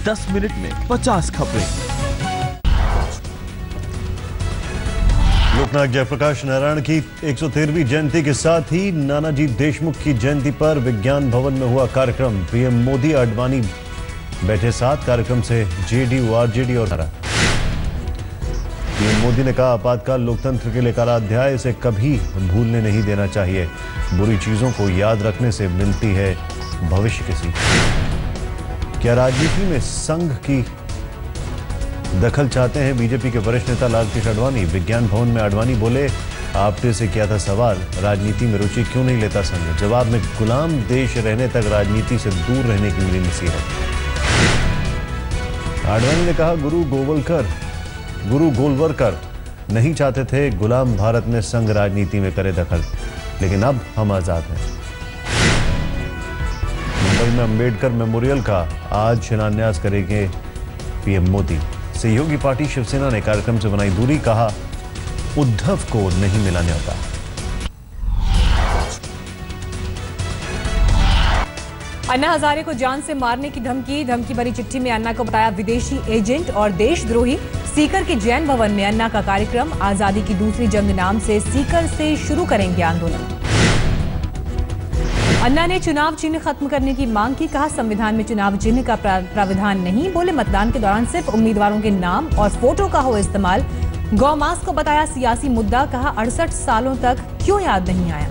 10 minute में 50 खबरें। लोकनायक जयप्रकाश नारायण की 113वीं जयंती के साथ ही नानाजी देशमुख की जयंती पर विज्ञान भवन में हुआ कार्यक्रम। पीएम मोदी आडवाणी बैठे साथ। कार्यक्रम से जेडीयू, आरजेडी और पीएम मोदी ने कहा, आपातकाल लोकतंत्र के लिए काला अध्याय, इसे कभी भूलने नहीं देना चाहिए। बुरी चीजों को याद रखने से मिलती है भविष्य की सीख। क्या राजनीति में संघ की दखल चाहते हैं बीजेपी के वरिष्ठ नेता लालकृष्ण आडवाणी? विज्ञान भवन में आडवाणी बोले, आपने से किया था सवाल, राजनीति में रुचि क्यों नहीं लेता संघ? जवाब में, गुलाम देश रहने तक राजनीति से दूर रहने की मेरी नसीहत। आडवाणी ने कहा, गुरु गोलवलकर नहीं चाहते थे गुलाम भारत में संघ राजनीति में करे दखल, लेकिन अब हम आजाद हैं। मुंबई में अंबेडकर मेमोरियल का आज शिलान्यास करेंगे पीएम मोदी। सहयोगी पार्टी शिवसेना ने कार्यक्रम से बनाई दूरी, कहा उद्धव को नहीं मिला न्योता। अन्ना हजारे को जान से मारने की धमकी भरी चिट्ठी में अन्ना को बताया विदेशी एजेंट और देशद्रोही। सीकर के जैन भवन में अन्ना का कार्यक्रम। आजादी की दूसरी जंग नाम से सीकर से शुरू करेंगे आंदोलन। अन्ना ने चुनाव चिन्ह खत्म करने की मांग की। कहा, संविधान में चुनाव चिन्ह का प्रावधान नहीं। बोले, मतदान के दौरान सिर्फ उम्मीदवारों के नाम और फोटो का हो इस्तेमाल। गौमांस को बताया सियासी मुद्दा। कहा, 68 सालों तक क्यों याद नहीं आया।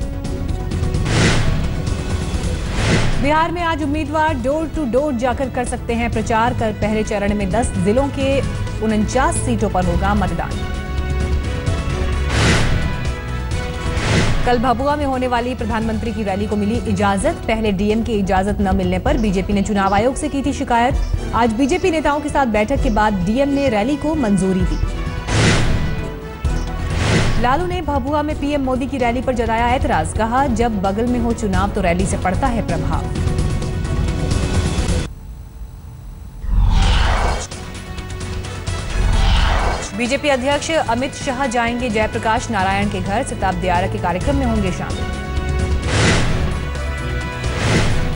बिहार में आज उम्मीदवार डोर टू डोर जाकर कर सकते हैं प्रचार। कर पहले चरण में 10 जिलों के 49 सीटों पर होगा मतदान। कल भभुआ में होने वाली प्रधानमंत्री की रैली को मिली इजाजत। पहले डीएम की इजाजत न मिलने पर बीजेपी ने चुनाव आयोग से की थी शिकायत। आज बीजेपी नेताओं के साथ बैठक के बाद डीएम ने रैली को मंजूरी दी। लालू ने भभुआ में पीएम मोदी की रैली पर जताया ऐतराज। कहा, जब बगल में हो चुनाव तो रैली से पड़ता है प्रभाव। बीजेपी अध्यक्ष अमित शाह जाएंगे जयप्रकाश नारायण के घर। शताब्दी आरक के कार्यक्रम में होंगे शामिल।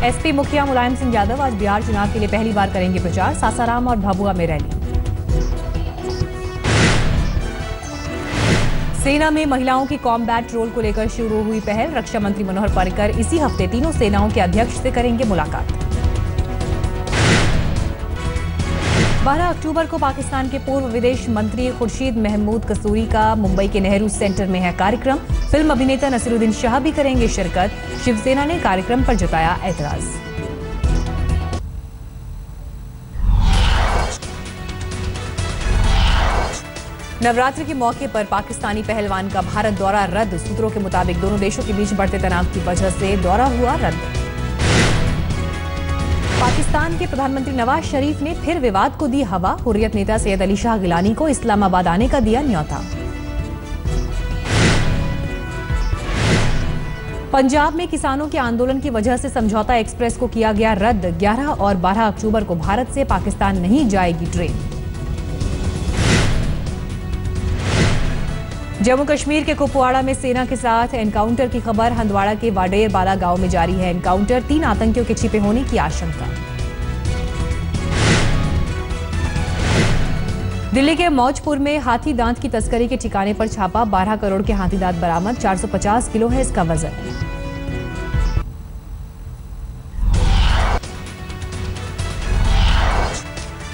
एसपी मुखिया मुलायम सिंह यादव आज बिहार चुनाव के लिए पहली बार करेंगे प्रचार। सासाराम और भभुआ में रैली। सेना में महिलाओं की कॉम्बैट रोल को लेकर शुरू हुई पहल। रक्षा मंत्री मनोहर पर्रिकर इसी हफ्ते तीनों सेनाओं के अध्यक्ष से करेंगे मुलाकात। 12 अक्टूबर को पाकिस्तान के पूर्व विदेश मंत्री खुर्शीद महमूद कसूरी का मुंबई के नेहरू सेंटर में है कार्यक्रम। फिल्म अभिनेता नसीरुद्दीन शाह भी करेंगे शिरकत। शिवसेना ने कार्यक्रम पर जताया ऐतराज। नवरात्रि के मौके पर पाकिस्तानी पहलवान का भारत दौरा रद्द। सूत्रों के मुताबिक दोनों देशों के बीच बढ़ते तनाव की वजह से दौरा हुआ रद्द। पाकिस्तान के प्रधानमंत्री नवाज शरीफ ने फिर विवाद को दी हवा। हुर्रियत नेता सैयद अली शाह गिलानी को इस्लामाबाद आने का दिया न्योता। पंजाब में किसानों के आंदोलन की वजह से समझौता एक्सप्रेस को किया गया रद्द। 11 और 12 अक्टूबर को भारत से पाकिस्तान नहीं जाएगी ट्रेन। जम्मू कश्मीर के कुपवाड़ा में सेना के साथ एनकाउंटर की खबर। हंदवाड़ा के वाडेर बाला गांव में जारी है एनकाउंटर। 3 आतंकियों के छिपे होने की आशंका। दिल्ली के मौजपुर में हाथी दांत की तस्करी के ठिकाने पर छापा। 12 करोड़ के हाथी दांत बरामद। 450 किलो है इसका वजन।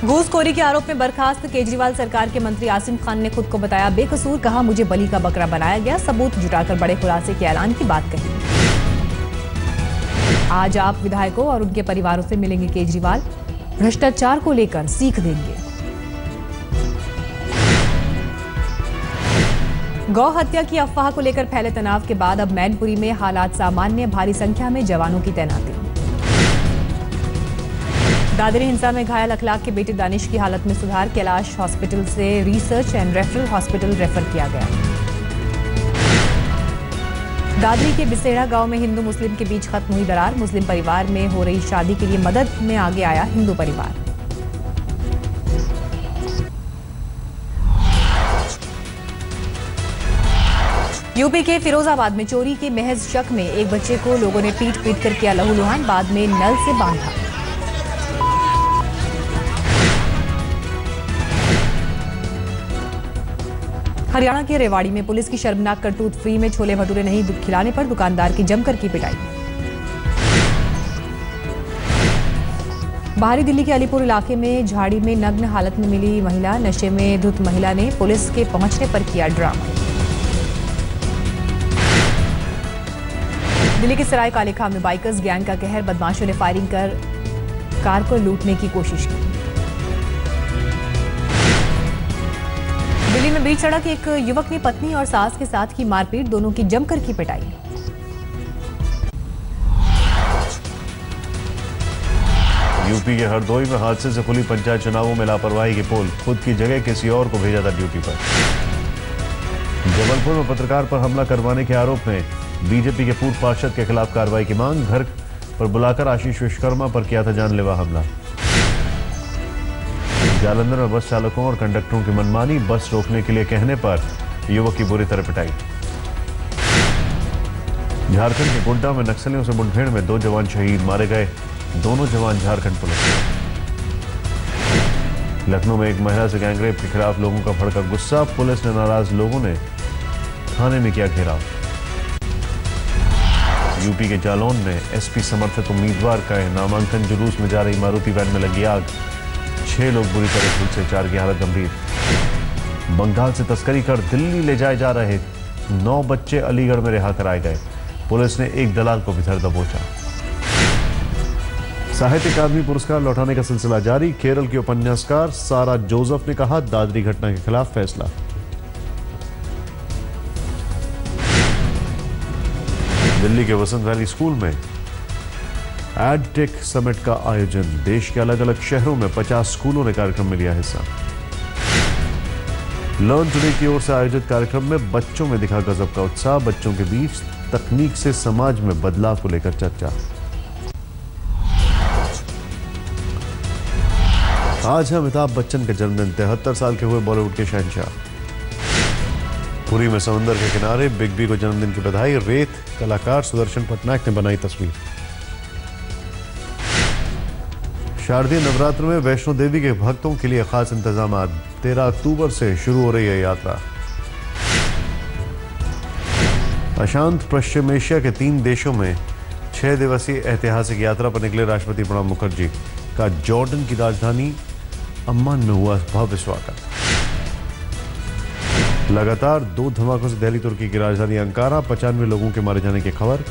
घूसखोरी के आरोप में बर्खास्त केजरीवाल सरकार के मंत्री आसिम खान ने खुद को बताया बेकसूर। कहा, मुझे बलि का बकरा बनाया गया। सबूत जुटाकर बड़े खुलासे के ऐलान की बात कही। आज आप विधायकों और उनके परिवारों से मिलेंगे केजरीवाल। भ्रष्टाचार को लेकर सीख देंगे। गौ हत्या की अफवाह को लेकर फैले तनाव के बाद अब मैनपुरी में हालात सामान्य। भारी संख्या में जवानों की तैनाती। दादरी हिंसा में घायल अखलाक के बेटे दानिश की हालत में सुधार। कैलाश हॉस्पिटल से research and referral hospital refer किया गया। दादरी के बिसेड़ा गांव में हिंदू मुस्लिम के बीच खत्म हुई दरार। मुस्लिम परिवार में हो रही शादी के लिए मदद में आगे आया हिंदू परिवार। यूपी के फिरोजाबाद में चोरी के महज शक में एक बच्चे को लोगों ने पीट कर किया लहूलुहान। बाद में नल से बांधा। हरियाणा के रेवाड़ी में पुलिस की शर्मनाक करतूत, फ्री में छोले भटूरे नहीं खिलाने पर दुकानदार की जमकर की पिटाई। बाहरी दिल्ली के अलीपुर इलाके में झाड़ी में नग्न हालत में मिली महिला, नशे में धुत महिला ने पुलिस के पहुंचने पर किया ड्रामा। दिल्ली के सराय काले खां में बाइकर्स गैंग का कहर, बदमाशों ने फायरिंग कर कार को लूटने की कोशिश की। दिल्ली में बीच सड़क एक युवक ने पत्नी और सास के साथ की मारपीट, दोनों की जमकर की पिटाई। यूपी के हरदोई में हादसे से खुली पंचायत चुनावों में लापरवाही की पोल, खुद की जगह किसी और को भेजा था ड्यूटी पर। जबलपुर में पत्रकार पर हमला करवाने के आरोप में बीजेपी के पूर्व पार्षद के खिलाफ कार्रवाई की मांग, घर पर बुलाकर आशीष विश्वकर्मा पर किया था जानलेवा हमला। जालंधर में बस चालकों और कंडक्टरों की मनमानी, बस रोकने के लिए कहने पर युवक की बुरी तरह पिटाई। झारखंड के गोड्डा में नक्सलियों से मुठभेड़ में 2 जवान शहीद, मारे गए दोनों जवान झारखंड पुलिस के। लखनऊ में एक महिला से गैंगरेप के खिलाफ लोगों का भड़का गुस्सा, पुलिस ने नाराज लोगों ने थाने में किया घेराव। यूपी के जालौन में एसपी समर्थित उम्मीदवार का नामांकन जुलूस में जा रही मारुति वैन में लगी आग, 6 लोग बुरी तरह झुलसे, 4 की हालत गंभीर। बंगाल से तस्करी कर दिल्ली ले जाए जा रहे 9 बच्चे अलीगढ़ में रिहा कराए गए, पुलिस ने एक दलाल को भी धर दबोचा। साहित्य अकादमी पुरस्कार लौटाने का सिलसिला जारी, केरल की उपन्यासकार सारा जोसेफ ने कहा, दादरी घटना के खिलाफ फैसला। दिल्ली के वसंत वैली स्कूल में एडटेक समिट का आयोजन, देश के अलग अलग शहरों में 50 स्कूलों ने कार्यक्रम में लिया हिस्सा। लर्न टुडे की ओर से आयोजित कार्यक्रम में बच्चों में दिखा गजब का उत्साह, बच्चों के बीच तकनीक से समाज में बदलाव को लेकर चर्चा। आज है अमिताभ बच्चन का जन्मदिन, 73 साल के हुए बॉलीवुड के शहंशाह। पुरी में समंदर के किनारे बिग बी को जन्मदिन की बधाई, रेत कलाकार सुदर्शन पटनायक ने बनाई तस्वीर। शारदीय नवरात्र में वैष्णो देवी के भक्तों के लिए खास इंतजाम, 13 अक्टूबर से शुरू हो रही है यात्रा। अशांत पश्चिम एशिया के 3 देशों में 6 दिवसीय ऐतिहासिक यात्रा पर निकले राष्ट्रपति प्रणब मुखर्जी का जॉर्डन की राजधानी अम्मान में हुआ भव्य स्वागत। लगातार 2 धमाकों से दिल्ली तुर्की की राजधानी अंकारा, 95 लोगों के मारे जाने की खबर।